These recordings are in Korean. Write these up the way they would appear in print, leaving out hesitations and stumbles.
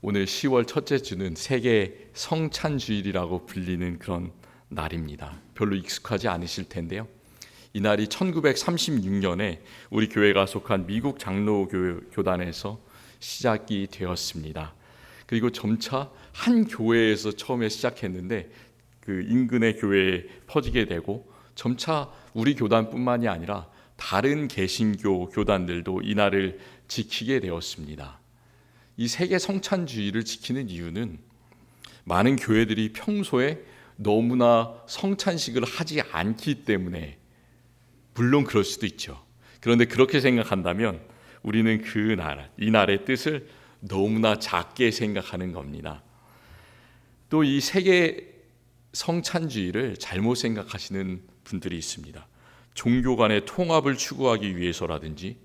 오늘 10월 첫째 주는 세계 성찬주일이라고 불리는 그런 날입니다. 별로 익숙하지 않으실 텐데요. 이 날이 1936년에 우리 교회가 속한 미국 장로교단에서 시작이 되었습니다. 그리고 점차 한 교회에서 처음에 시작했는데 그 인근의 교회에 퍼지게 되고 점차 우리 교단뿐만이 아니라 다른 개신교 교단들도 이 날을 지키게 되었습니다. 이 세계 성찬주의를 지키는 이유는 많은 교회들이 평소에 너무나 성찬식을 하지 않기 때문에, 물론 그럴 수도 있죠. 그런데 그렇게 생각한다면 우리는 이 날의 뜻을 너무나 작게 생각하는 겁니다. 또 이 세계 성찬주의를 잘못 생각하시는 분들이 있습니다. 종교 간의 통합을 추구하기 위해서라든지,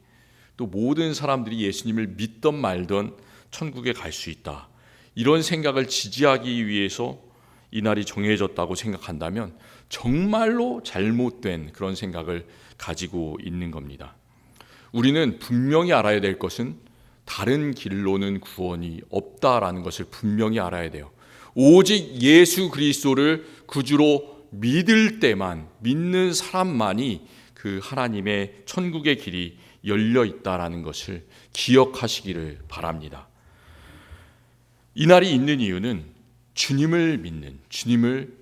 또 모든 사람들이 예수님을 믿던 말던 천국에 갈 수 있다, 이런 생각을 지지하기 위해서 이 날이 정해졌다고 생각한다면 정말로 잘못된 그런 생각을 가지고 있는 겁니다. 우리는 분명히 알아야 될 것은 다른 길로는 구원이 없다라는 것을 분명히 알아야 돼요. 오직 예수 그리스도를 구주로 믿는 사람만이 그 하나님의 천국의 길이 열려 있다라는 것을 기억하시기를 바랍니다. 이 날이 있는 이유는 주님을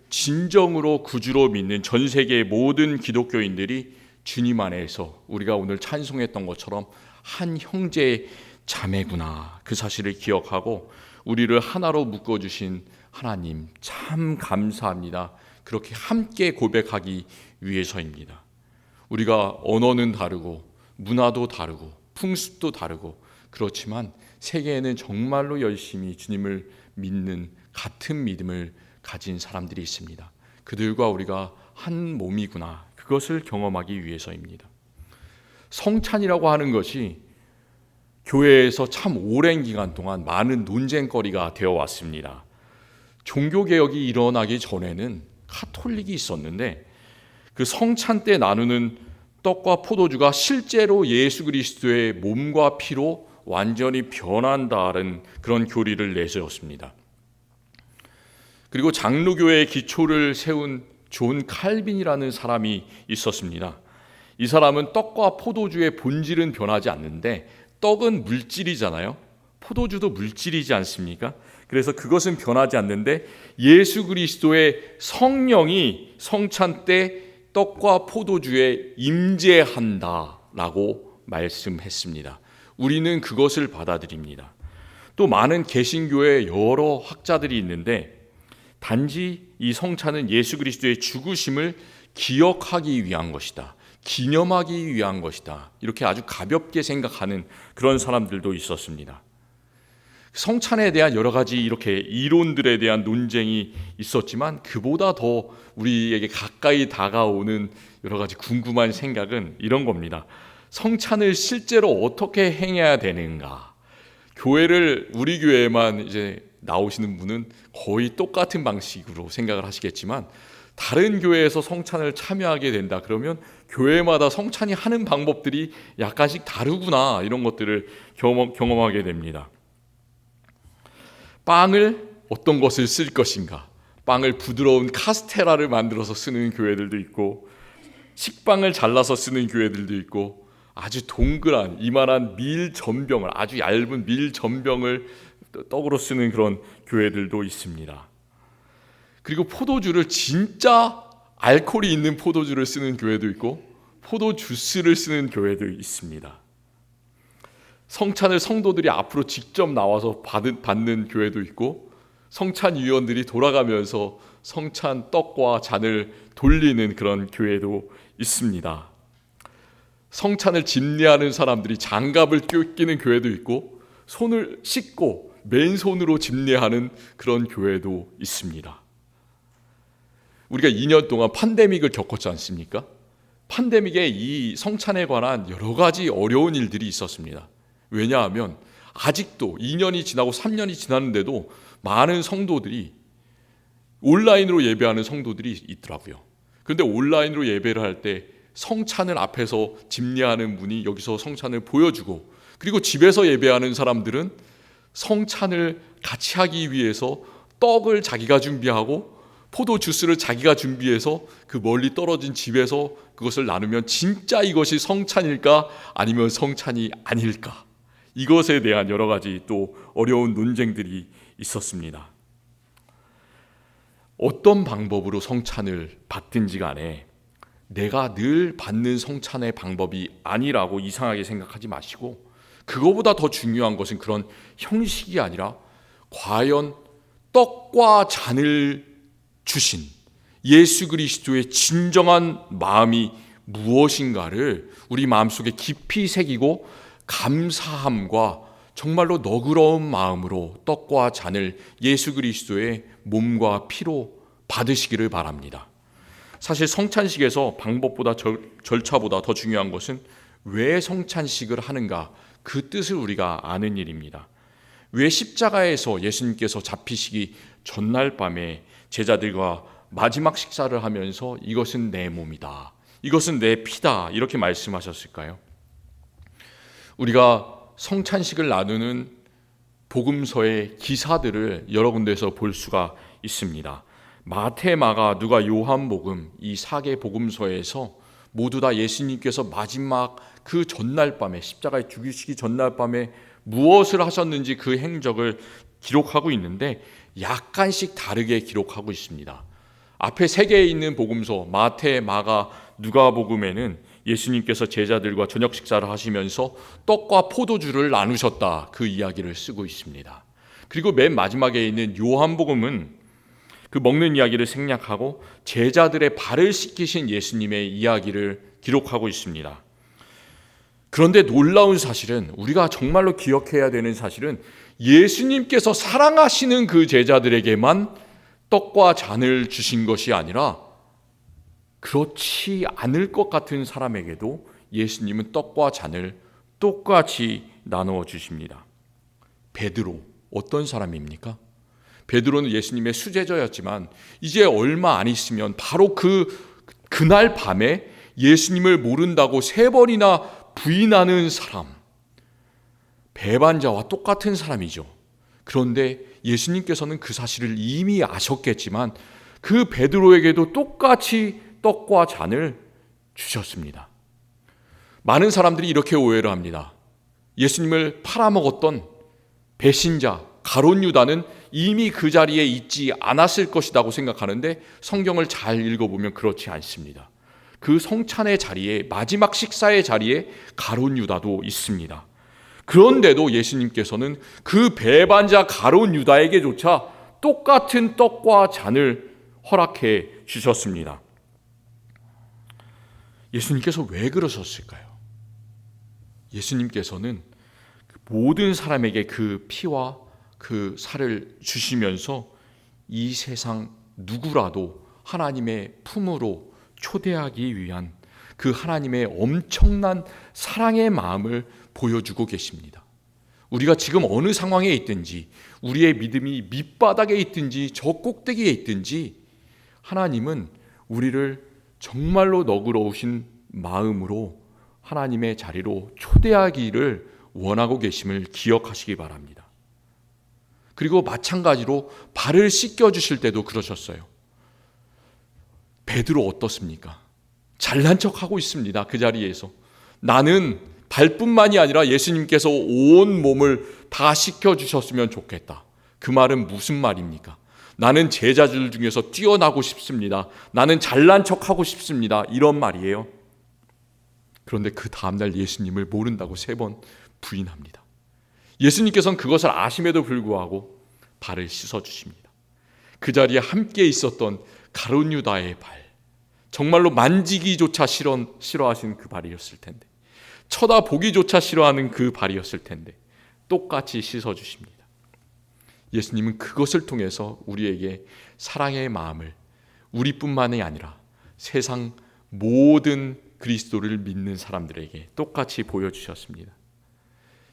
진정으로 구주로 믿는 전 세계의 모든 기독교인들이 주님 안에서 우리가 오늘 찬송했던 것처럼 한 형제 자매구나, 그 사실을 기억하고 우리를 하나로 묶어주신 하나님 참 감사합니다, 그렇게 함께 고백하기 위해서입니다. 우리가 언어는 다르고 문화도 다르고 풍습도 다르고 그렇지만 세계에는 정말로 열심히 주님을 믿는 같은 믿음을 가진 사람들이 있습니다. 그들과 우리가 한 몸이구나, 그것을 경험하기 위해서입니다. 성찬이라고 하는 것이 교회에서 참 오랜 기간 동안 많은 논쟁거리가 되어 왔습니다. 종교개혁이 일어나기 전에는 카톨릭이 있었는데 그 성찬 때 나누는 떡과 포도주가 실제로 예수 그리스도의 몸과 피로 완전히 변한다는 그런 교리를 내세웠습니다. 그리고 장로교회의 기초를 세운 존 칼빈이라는 사람이 있었습니다. 이 사람은 떡과 포도주의 본질은 변하지 않는데, 떡은 물질이잖아요. 포도주도 물질이지 않습니까? 그래서 그것은 변하지 않는데 예수 그리스도의 성령이 성찬 때 떡과 포도주에 임재한다라고 말씀했습니다. 우리는 그것을 받아들입니다. 또 많은 개신교의 여러 학자들이 있는데 단지 이 성찬은 예수 그리스도의 죽으심을 기억하기 위한 것이다, 기념하기 위한 것이다, 이렇게 아주 가볍게 생각하는 그런 사람들도 있었습니다. 성찬에 대한 여러 가지 이렇게 이론들에 대한 논쟁이 있었지만 그보다 더 우리에게 가까이 다가오는 여러 가지 궁금한 생각은 이런 겁니다. 성찬을 실제로 어떻게 행해야 되는가? 우리 교회에만 이제 나오시는 분은 거의 똑같은 방식으로 생각을 하시겠지만, 다른 교회에서 성찬을 참여하게 된다 그러면 교회마다 성찬이 하는 방법들이 약간씩 다르구나, 이런 것들을 경험하게 됩니다. 빵을 어떤 것을 쓸 것인가? 빵을 부드러운 카스테라를 만들어서 쓰는 교회들도 있고, 식빵을 잘라서 쓰는 교회들도 있고, 아주 동그란 이만한 밀전병을, 아주 얇은 밀전병을 떡으로 쓰는 그런 교회들도 있습니다. 그리고 포도주를 진짜 알코올이 있는 포도주를 쓰는 교회도 있고 포도주스를 쓰는 교회도 있습니다. 성찬을 성도들이 앞으로 직접 나와서 받는 교회도 있고, 성찬위원들이 돌아가면서 성찬 떡과 잔을 돌리는 그런 교회도 있습니다. 성찬을 집례하는 사람들이 장갑을 끼는 교회도 있고, 손을 씻고 맨손으로 집례하는 그런 교회도 있습니다. 우리가 2년 동안 팬데믹을 겪었지 않습니까? 팬데믹에 이 성찬에 관한 여러 가지 어려운 일들이 있었습니다. 왜냐하면 아직도 2년이 지나고 3년이 지났는데도 많은 성도들이 온라인으로 예배하는 성도들이 있더라고요. 그런데 온라인으로 예배를 할 때 성찬을 앞에서 집례하는 분이 여기서 성찬을 보여주고, 그리고 집에서 예배하는 사람들은 성찬을 같이 하기 위해서 떡을 자기가 준비하고 포도 주스를 자기가 준비해서 그 멀리 떨어진 집에서 그것을 나누면 진짜 이것이 성찬일까 아니면 성찬이 아닐까, 이것에 대한 여러 가지 또 어려운 논쟁들이 있었습니다. 어떤 방법으로 성찬을 받든지 간에 내가 늘 받는 성찬의 방법이 아니라고 이상하게 생각하지 마시고, 그거보다 더 중요한 것은 그런 형식이 아니라 과연 떡과 잔을 주신 예수 그리스도의 진정한 마음이 무엇인가를 우리 마음속에 깊이 새기고 감사함과 정말로 너그러운 마음으로 떡과 잔을 예수 그리스도의 몸과 피로 받으시기를 바랍니다. 사실 성찬식에서 방법보다 절차보다 더 중요한 것은 왜 성찬식을 하는가, 그 뜻을 우리가 아는 일입니다. 왜 십자가에서 예수님께서 잡히시기 전날 밤에 제자들과 마지막 식사를 하면서 이것은 내 몸이다, 이것은 내 피다 이렇게 말씀하셨을까요? 우리가 성찬식을 나누는 복음서의 기사들을 여러 군데에서 볼 수가 있습니다. 마태, 마가, 누가, 요한복음 이 4개 복음서에서 모두 다 예수님께서 마지막 그 전날 밤에, 십자가에 죽이시기 전날 밤에 무엇을 하셨는지 그 행적을 기록하고 있는데 약간씩 다르게 기록하고 있습니다. 앞에 3개에 있는 복음서 마태, 마가, 누가복음에는 예수님께서 제자들과 저녁 식사를 하시면서 떡과 포도주를 나누셨다, 그 이야기를 쓰고 있습니다. 그리고 맨 마지막에 있는 요한복음은 그 먹는 이야기를 생략하고 제자들의 발을 씻기신 예수님의 이야기를 기록하고 있습니다. 그런데 놀라운 사실은, 우리가 정말로 기억해야 되는 사실은, 예수님께서 사랑하시는 그 제자들에게만 떡과 잔을 주신 것이 아니라 그렇지 않을 것 같은 사람에게도 예수님은 떡과 잔을 똑같이 나누어 주십니다. 베드로, 어떤 사람입니까? 베드로는 예수님의 수제자였지만 이제 얼마 안 있으면 바로 그날 밤에 예수님을 모른다고 3번이나 부인하는 사람, 배반자와 똑같은 사람이죠. 그런데 예수님께서는 그 사실을 이미 아셨겠지만 그 베드로에게도 똑같이 떡과 잔을 주셨습니다. 많은 사람들이 이렇게 오해를 합니다. 예수님을 팔아먹었던 배신자 가룟 유다는 이미 그 자리에 있지 않았을 것이라고 생각하는데 성경을 잘 읽어보면 그렇지 않습니다. 그 성찬의 자리에, 마지막 식사의 자리에 가룟 유다도 있습니다. 그런데도 예수님께서는 그 배반자 가룟 유다에게조차 똑같은 떡과 잔을 허락해 주셨습니다. 예수님께서 왜 그러셨을까요? 예수님께서는 모든 사람에게 그 피와 그 살을 주시면서 이 세상 누구라도 하나님의 품으로 초대하기 위한 그 하나님의 엄청난 사랑의 마음을 보여주고 계십니다. 우리가 지금 어느 상황에 있든지, 우리의 믿음이 밑바닥에 있든지 저 꼭대기에 있든지, 하나님은 우리를 정말로 너그러우신 마음으로 하나님의 자리로 초대하기를 원하고 계심을 기억하시기 바랍니다. 그리고 마찬가지로 발을 씻겨주실 때도 그러셨어요. 베드로 어떻습니까? 잘난 척하고 있습니다. 그 자리에서 나는 발뿐만이 아니라 예수님께서 온 몸을 다 씻겨주셨으면 좋겠다. 그 말은 무슨 말입니까? 나는 제자들 중에서 뛰어나고 싶습니다. 나는 잘난 척하고 싶습니다. 이런 말이에요. 그런데 그 다음날 예수님을 모른다고 3번 부인합니다. 예수님께서는 그것을 아심에도 불구하고 발을 씻어주십니다. 그 자리에 함께 있었던 가룟 유다의 발, 정말로 만지기조차 싫어하신 그 발이었을 텐데, 쳐다보기조차 싫어하는 그 발이었을 텐데 똑같이 씻어주십니다. 예수님은 그것을 통해서 우리에게 사랑의 마음을 우리뿐만이 아니라 세상 모든 그리스도를 믿는 사람들에게 똑같이 보여주셨습니다.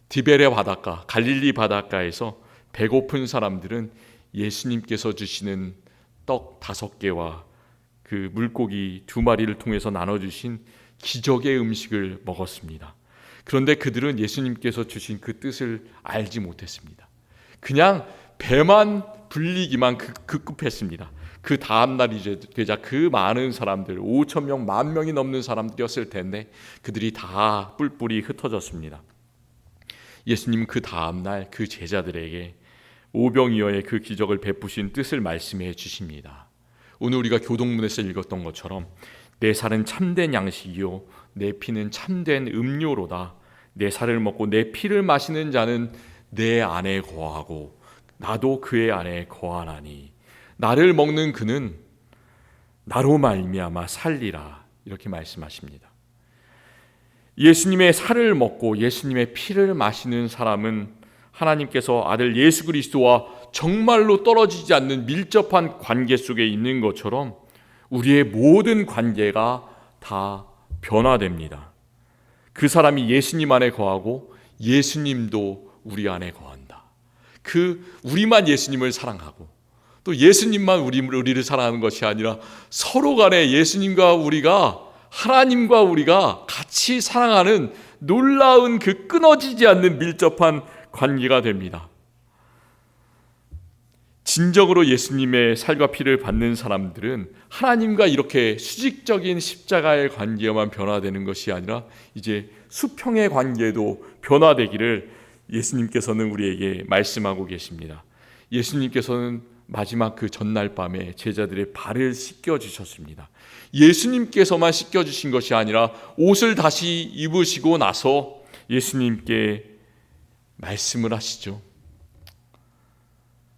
디베레 바닷가, 갈릴리 바닷가에서 배고픈 사람들은 예수님께서 주시는 떡 5개와 그 물고기 2마리를 통해서 나눠주신 기적의 음식을 먹었습니다. 그런데 그들은 예수님께서 주신 그 뜻을 알지 못했습니다. 그냥 배만 불리기만 급급했습니다. 그 다음 날이 되자 그 많은 사람들, 5천 명, 10,000명이 넘는 사람들이었을 텐데 그들이 다 뿔뿔이 흩어졌습니다. 예수님 그 다음 날 그 제자들에게 오병이어의 그 기적을 베푸신 뜻을 말씀해 주십니다. 오늘 우리가 교동문에서 읽었던 것처럼 내 살은 참된 양식이요 내 피는 참된 음료로다. 내 살을 먹고 내 피를 마시는 자는 내 안에 거하고 나도 그의 안에 거하나니 나를 먹는 그는 나로 말미암아 살리라. 이렇게 말씀하십니다. 예수님의 살을 먹고 예수님의 피를 마시는 사람은 하나님께서 아들 예수 그리스도와 정말로 떨어지지 않는 밀접한 관계 속에 있는 것처럼 우리의 모든 관계가 다 변화됩니다. 그 사람이 예수님 안에 거하고 예수님도 우리 안에 거한다. 우리만 예수님을 사랑하고 또 예수님만 우리를 사랑하는 것이 아니라 서로 간에 예수님과 우리가 하나님과 우리가 같이 사랑하는 놀라운 그 끊어지지 않는 밀접한 관계가 됩니다. 진정으로 예수님의 살과 피를 받는 사람들은 하나님과 이렇게 수직적인 십자가의 관계만 변화되는 것이 아니라 이제 수평의 관계도 변화되기를 예수님께서는 우리에게 말씀하고 계십니다. 예수님께서는 마지막 그 전날 밤에 제자들의 발을 씻겨주셨습니다. 예수님께서만 씻겨주신 것이 아니라 옷을 다시 입으시고 나서 예수님께 말씀을 하시죠.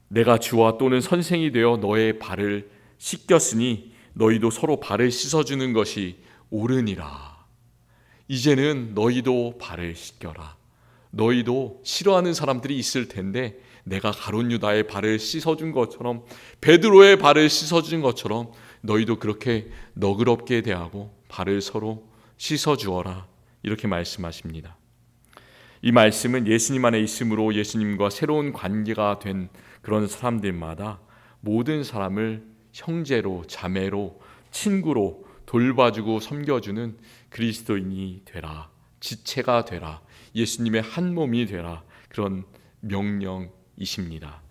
내가 주와 또는 선생이 되어 너의 발을 씻겼으니 너희도 서로 발을 씻어주는 것이 옳으니라. 이제는 너희도 발을 씻겨라. 너희도 싫어하는 사람들이 있을 텐데 내가 가룟 유다의 발을 씻어준 것처럼 베드로의 발을 씻어준 것처럼 너희도 그렇게 너그럽게 대하고 발을 서로 씻어주어라. 이렇게 말씀하십니다. 이 말씀은 예수님 안에 있음으로 예수님과 새로운 관계가 된 그런 사람들마다 모든 사람을 형제로, 자매로, 친구로 돌봐주고 섬겨주는 그리스도인이 되라, 지체가 되라, 예수님의 한 몸이 되라, 그런 명령이십니다.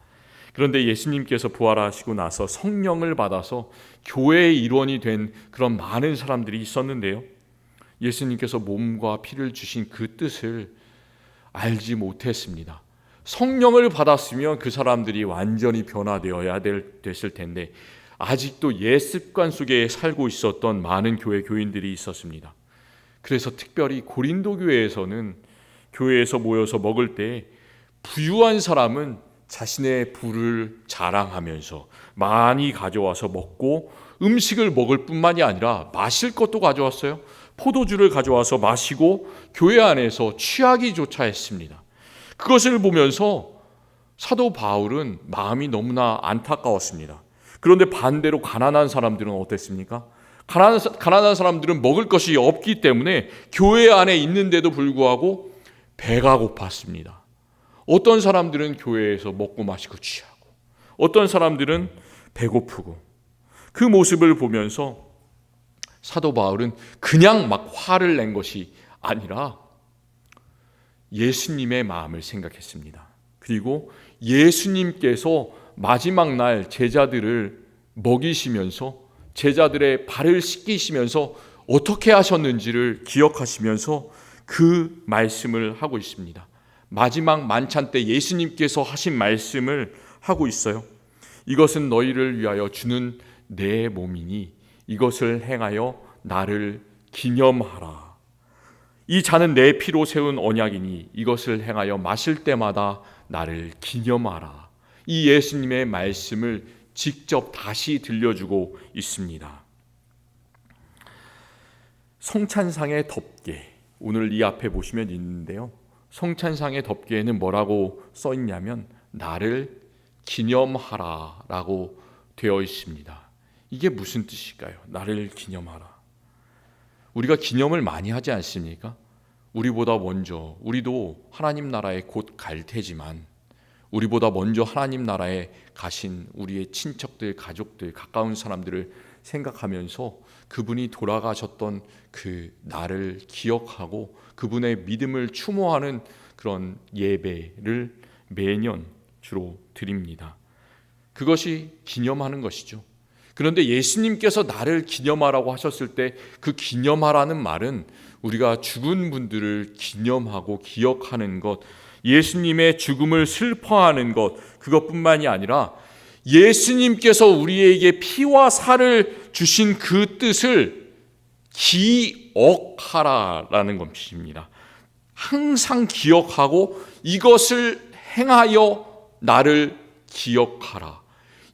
그런데 예수님께서 부활하시고 나서 성령을 받아서 교회의 일원이 된 그런 많은 사람들이 있었는데요, 예수님께서 몸과 피를 주신 그 뜻을 알지 못했습니다. 성령을 받았으면 그 사람들이 완전히 변화되어야 됐을 텐데 아직도 옛 습관 속에 살고 있었던 많은 교회 교인들이 있었습니다. 그래서 특별히 고린도 교회에서는 교회에서 모여서 먹을 때 부유한 사람은 자신의 부를 자랑하면서 많이 가져와서 먹고 음식을 먹을 뿐만이 아니라 마실 것도 가져왔어요. 포도주를 가져와서 마시고 교회 안에서 취하기조차 했습니다. 그것을 보면서 사도 바울은 마음이 너무나 안타까웠습니다. 그런데 반대로 가난한 사람들은 어땠습니까? 가난한 사람들은 먹을 것이 없기 때문에 교회 안에 있는데도 불구하고 배가 고팠습니다. 어떤 사람들은 교회에서 먹고 마시고 취하고 어떤 사람들은 배고프고 그 모습을 보면서 사도 바울은 그냥 막 화를 낸 것이 아니라 예수님의 마음을 생각했습니다. 그리고 예수님께서 마지막 날 제자들을 먹이시면서 제자들의 발을 씻기시면서 어떻게 하셨는지를 기억하시면서 그 말씀을 하고 있습니다. 마지막 만찬 때 예수님께서 하신 말씀을 하고 있어요. 이것은 너희를 위하여 주는 내 몸이니 이것을 행하여 나를 기념하라. 이 잔은 내 피로 세운 언약이니 이것을 행하여 마실 때마다 나를 기념하라. 이 예수님의 말씀을 직접 다시 들려주고 있습니다. 성찬상의 덮개, 오늘 이 앞에 보시면 있는데요, 성찬상의 덮개에는 뭐라고 써 있냐면 나를 기념하라 라고 되어 있습니다. 이게 무슨 뜻일까요? 나를 기념하라. 우리가 기념을 많이 하지 않습니까? 우리보다 먼저, 우리도 하나님 나라에 곧 갈 테지만 우리보다 먼저 하나님 나라에 가신 우리의 친척들, 가족들, 가까운 사람들을 생각하면서 그분이 돌아가셨던 그 날을 기억하고 그분의 믿음을 추모하는 그런 예배를 매년 주로 드립니다. 그것이 기념하는 것이죠. 그런데 예수님께서 나를 기념하라고 하셨을 때 그 기념하라는 말은 우리가 죽은 분들을 기념하고 기억하는 것, 예수님의 죽음을 슬퍼하는 것, 그것뿐만이 아니라 예수님께서 우리에게 피와 살을 주신 그 뜻을 기억하라라는 것입니다. 항상 기억하고 이것을 행하여 나를 기억하라.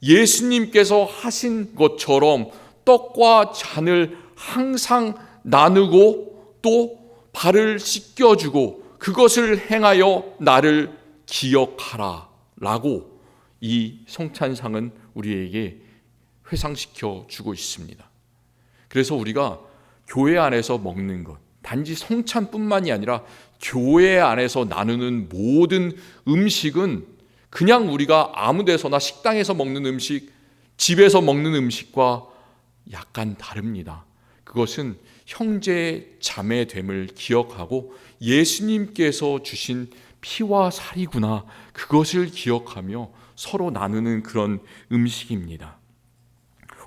예수님께서 하신 것처럼 떡과 잔을 항상 나누고 또 발을 씻겨주고 그것을 행하여 나를 기억하라 라고 이 성찬상은 우리에게 회상시켜 주고 있습니다. 그래서 우리가 교회 안에서 먹는 것, 단지 성찬뿐만이 아니라 교회 안에서 나누는 모든 음식은 그냥 우리가 아무 데서나 식당에서 먹는 음식, 집에서 먹는 음식과 약간 다릅니다. 그것은 형제 자매됨을 기억하고 예수님께서 주신 피와 살이구나, 그것을 기억하며 서로 나누는 그런 음식입니다.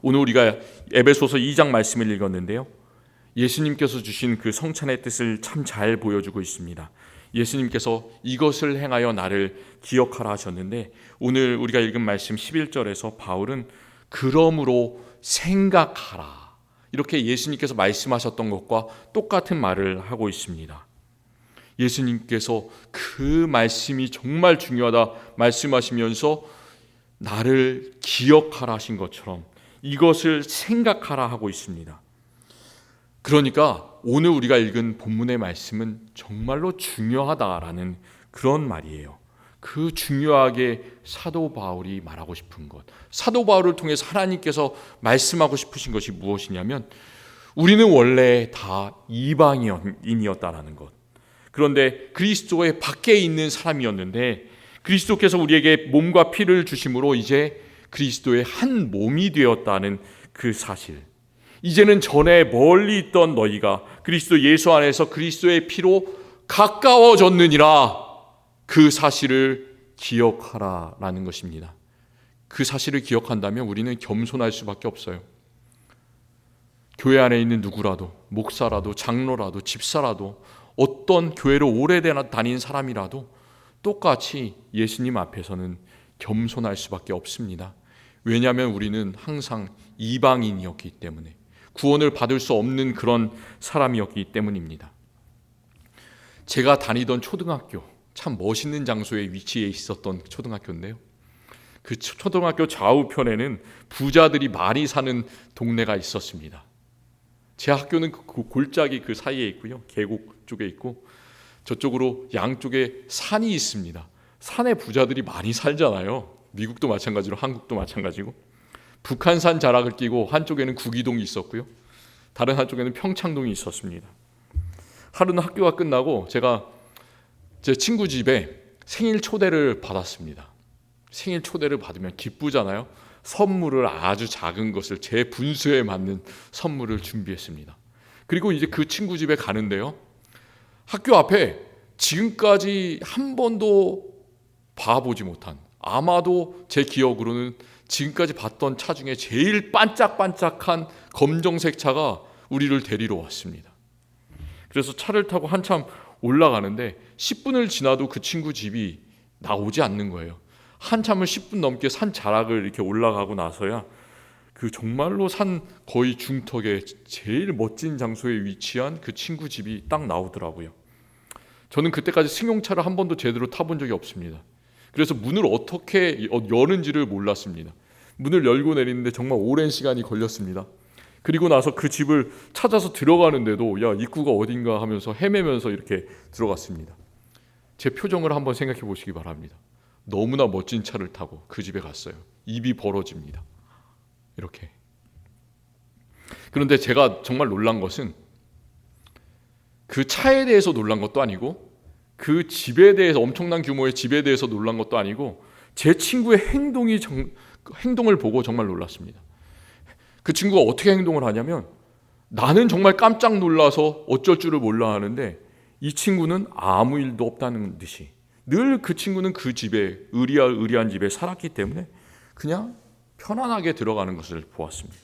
오늘 우리가 에베소서 2장 말씀을 읽었는데요, 예수님께서 주신 그 성찬의 뜻을 참 잘 보여주고 있습니다. 예수님께서 이것을 행하여 나를 기억하라 하셨는데, 오늘 우리가 읽은 말씀 11절에서 바울은 그러므로 생각하라, 이렇게 예수님께서 말씀하셨던 것과 똑같은 말을 하고 있습니다. 예수님께서 그 말씀이 정말 중요하다 말씀하시면서 나를 기억하라 하신 것처럼 이것을 생각하라 하고 있습니다. 그러니까 오늘 우리가 읽은 본문의 말씀은 정말로 중요하다라는 그런 말이에요. 그 중요하게 사도 바울이 말하고 싶은 것, 사도 바울을 통해서 하나님께서 말씀하고 싶으신 것이 무엇이냐면, 우리는 원래 다 이방인이었다라는 것. 그런데 그리스도의 밖에 있는 사람이었는데 그리스도께서 우리에게 몸과 피를 주심으로 이제 그리스도의 한 몸이 되었다는 그 사실, 이제는 전에 멀리 있던 너희가 그리스도 예수 안에서 그리스도의 피로 가까워졌느니라, 그 사실을 기억하라라는 것입니다. 그 사실을 기억한다면 우리는 겸손할 수밖에 없어요. 교회 안에 있는 누구라도, 목사라도, 장로라도, 집사라도, 어떤 교회를 오래 다닌 사람이라도 똑같이 예수님 앞에서는 겸손할 수밖에 없습니다. 왜냐하면 우리는 항상 이방인이었기 때문에, 구원을 받을 수 없는 그런 사람이었기 때문입니다. 제가 다니던 초등학교, 참 멋있는 장소에 위치해 있었던 초등학교인데요, 그 초등학교 좌우편에는 부자들이 많이 사는 동네가 있었습니다. 제 학교는 그 골짜기 그 사이에 있고요, 계곡 쪽에 있고 저쪽으로 양쪽에 산이 있습니다. 산에 부자들이 많이 살잖아요. 미국도 마찬가지로 한국도 마찬가지고, 북한산 자락을 끼고 한쪽에는 구기동이 있었고요, 다른 한쪽에는 평창동이 있었습니다. 하루는 학교가 끝나고 제가 제 친구 집에 생일 초대를 받았습니다. 생일 초대를 받으면 기쁘잖아요. 선물을 아주 작은 것을, 제 분수에 맞는 선물을 준비했습니다. 그리고 이제 그 친구 집에 가는데요, 학교 앞에 지금까지 한 번도 봐보지 못한, 아마도 제 기억으로는 지금까지 봤던 차 중에 제일 반짝반짝한 검정색 차가 우리를 데리러 왔습니다. 그래서 차를 타고 한참 올라가는데 10분을 지나도 그 친구 집이 나오지 않는 거예요. 한참을 10분 넘게 산 자락을 이렇게 올라가고 나서야 그 정말로 산 거의 중턱에 제일 멋진 장소에 위치한 그 친구 집이 딱 나오더라고요. 저는 그때까지 승용차를 한 번도 제대로 타본 적이 없습니다. 그래서 문을 어떻게 여는지를 몰랐습니다. 문을 열고 내리는데 정말 오랜 시간이 걸렸습니다. 그리고 나서 그 집을 찾아서 들어가는데도 야, 입구가 어딘가 하면서 헤매면서 이렇게 들어갔습니다. 제 표정을 한번 생각해 보시기 바랍니다. 너무나 멋진 차를 타고 그 집에 갔어요. 입이 벌어집니다. 이렇게. 그런데 제가 정말 놀란 것은 그 차에 대해서 놀란 것도 아니고, 그 집에 대해서, 엄청난 규모의 집에 대해서 놀란 것도 아니고, 제 친구의 행동을 보고 정말 놀랐습니다. 그 친구가 어떻게 행동을 하냐면, 나는 정말 깜짝 놀라서 어쩔 줄을 몰라 하는데 이 친구는 아무 일도 없다는 듯이 늘 그 친구는 그 집에 의리한 집에 살았기 때문에 그냥 편안하게 들어가는 것을 보았습니다.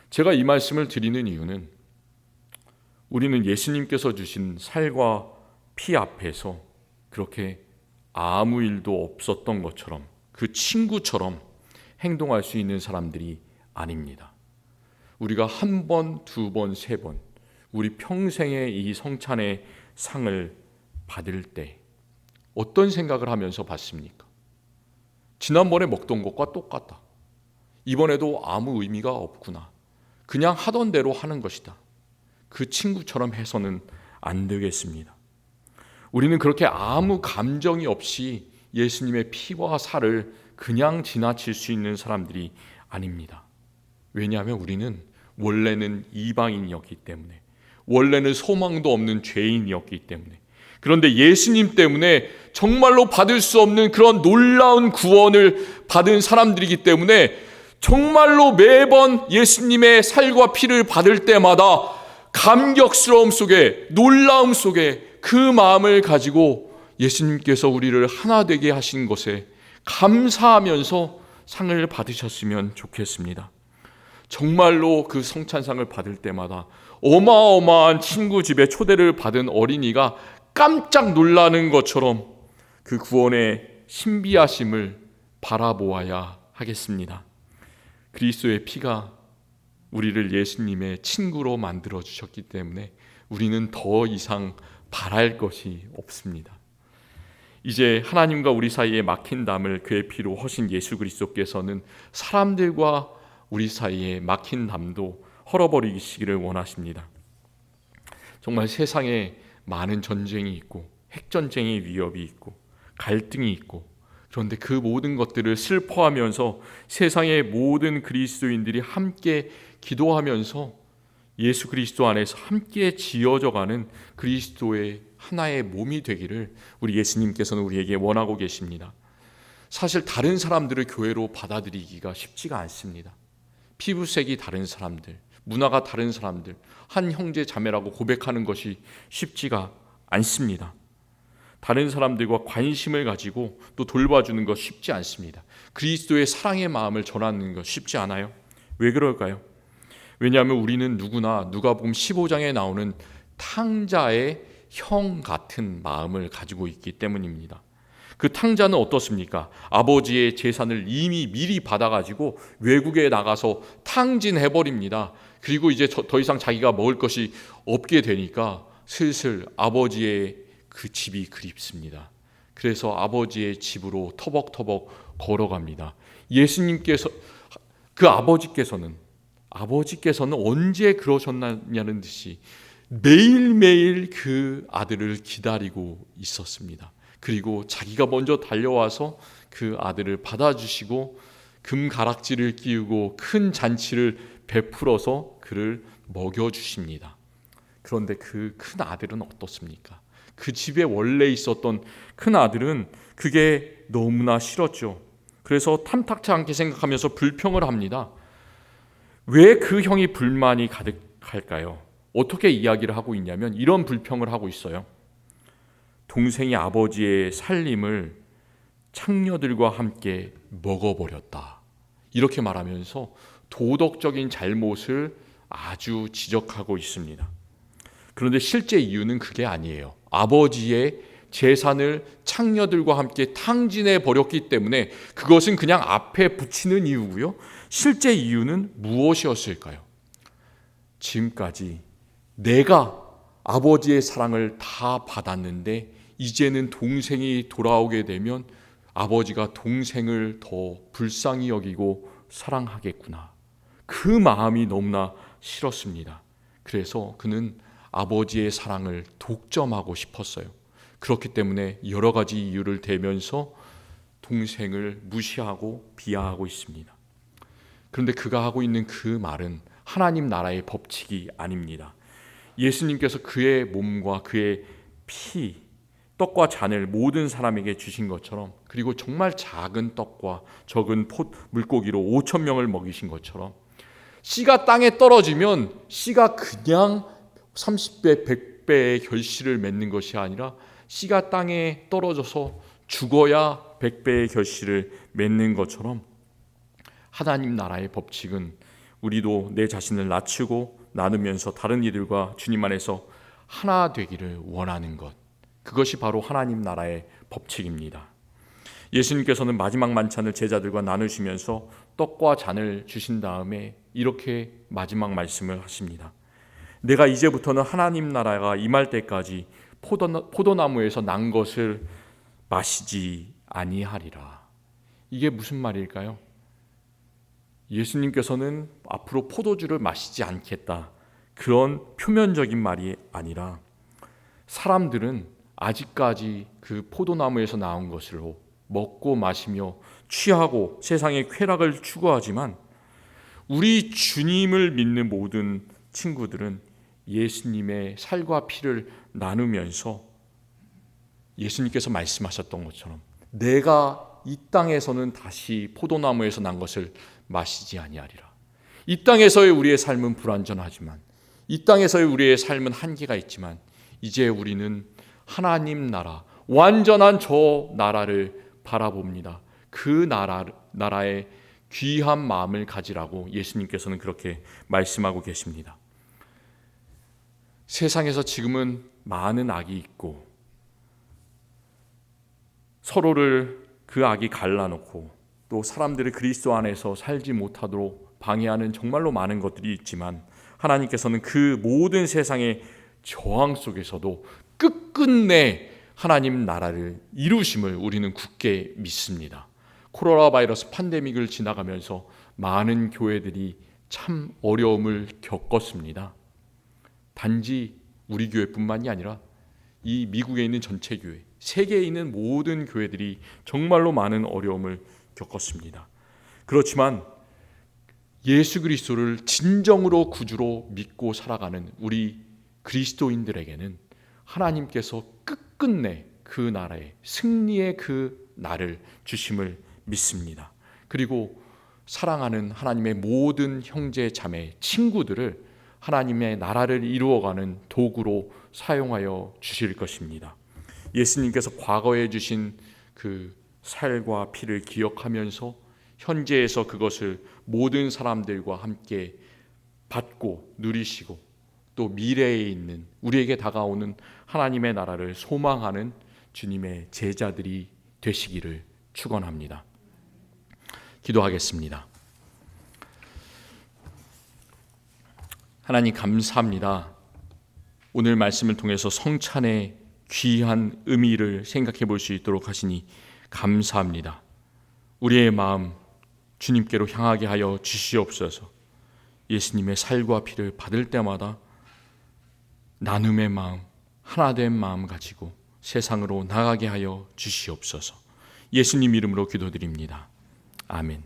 제가 이 말씀을 드리는 이유는 우리는 예수님께서 주신 살과 피 앞에서 그렇게 아무 일도 없었던 것처럼 그 친구처럼 행동할 수 있는 사람들이 아닙니다. 우리가 한 번, 두 번, 세 번 우리 평생의 이 성찬의 상을 받을 때 어떤 생각을 하면서 받습니까? 지난번에 먹던 것과 똑같다. 이번에도 아무 의미가 없구나. 그냥 하던 대로 하는 것이다. 그 친구처럼 해서는 안 되겠습니다. 우리는 그렇게 아무 감정이 없이 예수님의 피와 살을 그냥 지나칠 수 있는 사람들이 아닙니다. 왜냐하면 우리는 원래는 이방인이었기 때문에, 원래는 소망도 없는 죄인이었기 때문에, 그런데 예수님 때문에 정말로 받을 수 없는 그런 놀라운 구원을 받은 사람들이기 때문에 정말로 매번 예수님의 살과 피를 받을 때마다 감격스러움 속에, 놀라움 속에 그 마음을 가지고 예수님께서 우리를 하나 되게 하신 것에 감사하면서 상을 받으셨으면 좋겠습니다. 정말로 그 성찬상을 받을 때마다 어마어마한 친구 집에 초대를 받은 어린이가 깜짝 놀라는 것처럼 그 구원의 신비하심을 바라보아야 하겠습니다. 그리스도의 피가 우리를 예수님의 친구로 만들어 주셨기 때문에 우리는 더 이상 바랄 것이 없습니다. 이제 하나님과 우리 사이에 막힌 담을 그의 피로 허신 예수 그리스도께서는 사람들과 우리 사이에 막힌 담도 헐어버리시기를 원하십니다. 정말 세상에 많은 전쟁이 있고 핵전쟁의 위협이 있고 갈등이 있고, 그런데 그 모든 것들을 슬퍼하면서 세상의 모든 그리스도인들이 함께 기도하면서 예수 그리스도 안에서 함께 지어져가는 그리스도의 하나의 몸이 되기를 우리 예수님께서는 우리에게 원하고 계십니다. 사실 다른 사람들을 교회로 받아들이기가 쉽지가 않습니다. 피부색이 다른 사람들, 문화가 다른 사람들, 한 형제 자매라고 고백하는 것이 쉽지가 않습니다. 다른 사람들과 관심을 가지고 또 돌봐주는 것 쉽지 않습니다. 그리스도의 사랑의 마음을 전하는 것 쉽지 않아요. 왜 그럴까요? 왜냐하면 우리는 누구나 누가복음 15장에 나오는 탕자의 형 같은 마음을 가지고 있기 때문입니다. 그 탕자는 어떻습니까? 아버지의 재산을 이미 미리 받아가지고 외국에 나가서 탕진해버립니다. 그리고 이제 더 이상 자기가 먹을 것이 없게 되니까 슬슬 아버지의 그 집이 그립습니다. 그래서 아버지의 집으로 터벅터벅 걸어갑니다. 예수님께서, 그 아버지께서는 언제 그러셨냐는 듯이 매일매일 그 아들을 기다리고 있었습니다. 그리고 자기가 먼저 달려와서 그 아들을 받아주시고 금가락지를 끼우고 큰 잔치를 베풀어서 그를 먹여주십니다. 그런데 그 큰 아들은 어떻습니까? 그 집에 원래 있었던 큰 아들은 그게 너무나 싫었죠. 그래서 탐탁치 않게 생각하면서 불평을 합니다. 왜 그 형이 불만이 가득할까요? 어떻게 이야기를 하고 있냐면 이런 불평을 하고 있어요. 동생이 아버지의 살림을 창녀들과 함께 먹어버렸다. 이렇게 말하면서 도덕적인 잘못을 아주 지적하고 있습니다. 그런데 실제 이유는 그게 아니에요. 아버지의 재산을 창녀들과 함께 탕진해 버렸기 때문에 그것은 그냥 앞에 붙이는 이유고요. 실제 이유는 무엇이었을까요? 지금까지 내가 아버지의 사랑을 다 받았는데 이제는 동생이 돌아오게 되면 아버지가 동생을 더 불쌍히 여기고 사랑하겠구나. 그 마음이 너무나 싫었습니다. 그래서 그는 아버지의 사랑을 독점하고 싶었어요. 그렇기 때문에 여러 가지 이유를 대면서 동생을 무시하고 비하하고 있습니다. 그런데 그가 하고 있는 그 말은 하나님 나라의 법칙이 아닙니다. 예수님께서 그의 몸과 그의 피, 떡과 잔을 모든 사람에게 주신 것처럼, 그리고 정말 작은 떡과 적은 물고기로 5천 명을 먹이신 것처럼, 씨가 땅에 떨어지면 씨가 그냥 30배, 100배의 결실을 맺는 것이 아니라 씨가 땅에 떨어져서 죽어야 100배의 결실을 맺는 것처럼 하나님 나라의 법칙은 우리도 내 자신을 낮추고 나누면서 다른 이들과 주님 안에서 하나 되기를 원하는 것, 그것이 바로 하나님 나라의 법칙입니다. 예수님께서는 마지막 만찬을 제자들과 나누시면서 떡과 잔을 주신 다음에 이렇게 마지막 말씀을 하십니다. 내가 이제부터는 하나님 나라가 임할 때까지 포도나무에서 난 것을 마시지 아니하리라. 이게 무슨 말일까요? 예수님께서는 앞으로 포도주를 마시지 않겠다, 그런 표면적인 말이 아니라 사람들은 아직까지 그 포도나무에서 나온 것으로 먹고 마시며 취하고 세상의 쾌락을 추구하지만 우리 주님을 믿는 모든 친구들은 예수님의 살과 피를 나누면서 예수님께서 말씀하셨던 것처럼 내가 이 땅에서는 다시 포도나무에서 난 것을 마시지 아니하리라. 이 땅에서의 우리의 삶은 불완전하지만, 이 땅에서의 우리의 삶은 한계가 있지만, 이제 우리는 하나님 나라, 완전한 저 나라를 바라봅니다. 그 나라의 귀한 마음을 가지라고 예수님께서는 그렇게 말씀하고 계십니다. 세상에서 지금은 많은 악이 있고 서로를 그 악이 갈라놓고 또 사람들이 그리스도 안에서 살지 못하도록 방해하는 정말로 많은 것들이 있지만, 하나님께서는 그 모든 세상의 저항 속에서도 끝끝내 하나님 나라를 이루심을 우리는 굳게 믿습니다. 코로나 바이러스 팬데믹을 지나가면서 많은 교회들이 참 어려움을 겪었습니다. 단지 우리 교회뿐만이 아니라 이 미국에 있는 전체 교회, 세계에 있는 모든 교회들이 정말로 많은 어려움을 겪었습니다. 그렇지만 예수 그리스도를 진정으로 구주로 믿고 살아가는 우리 그리스도인들에게는 하나님께서 끝끝내 그 나라의 승리의 그 날을 주심을 믿습니다. 그리고 사랑하는 하나님의 모든 형제 자매 친구들을 하나님의 나라를 이루어가는 도구로 사용하여 주실 것입니다. 예수님께서 과거에 주신 그 살과 피를 기억하면서 현재에서 그것을 모든 사람들과 함께 받고 누리시고 또 미래에 있는 우리에게 다가오는 하나님의 나라를 소망하는 주님의 제자들이 되시기를 축원합니다. 기도하겠습니다. 하나님 감사합니다. 오늘 말씀을 통해서 성찬의 귀한 의미를 생각해 볼 수 있도록 하시니 감사합니다. 우리의 마음 주님께로 향하게 하여 주시옵소서. 예수님의 살과 피를 받을 때마다 나눔의 마음, 하나된 마음 가지고 세상으로 나가게 하여 주시옵소서. 예수님 이름으로 기도드립니다. 아멘.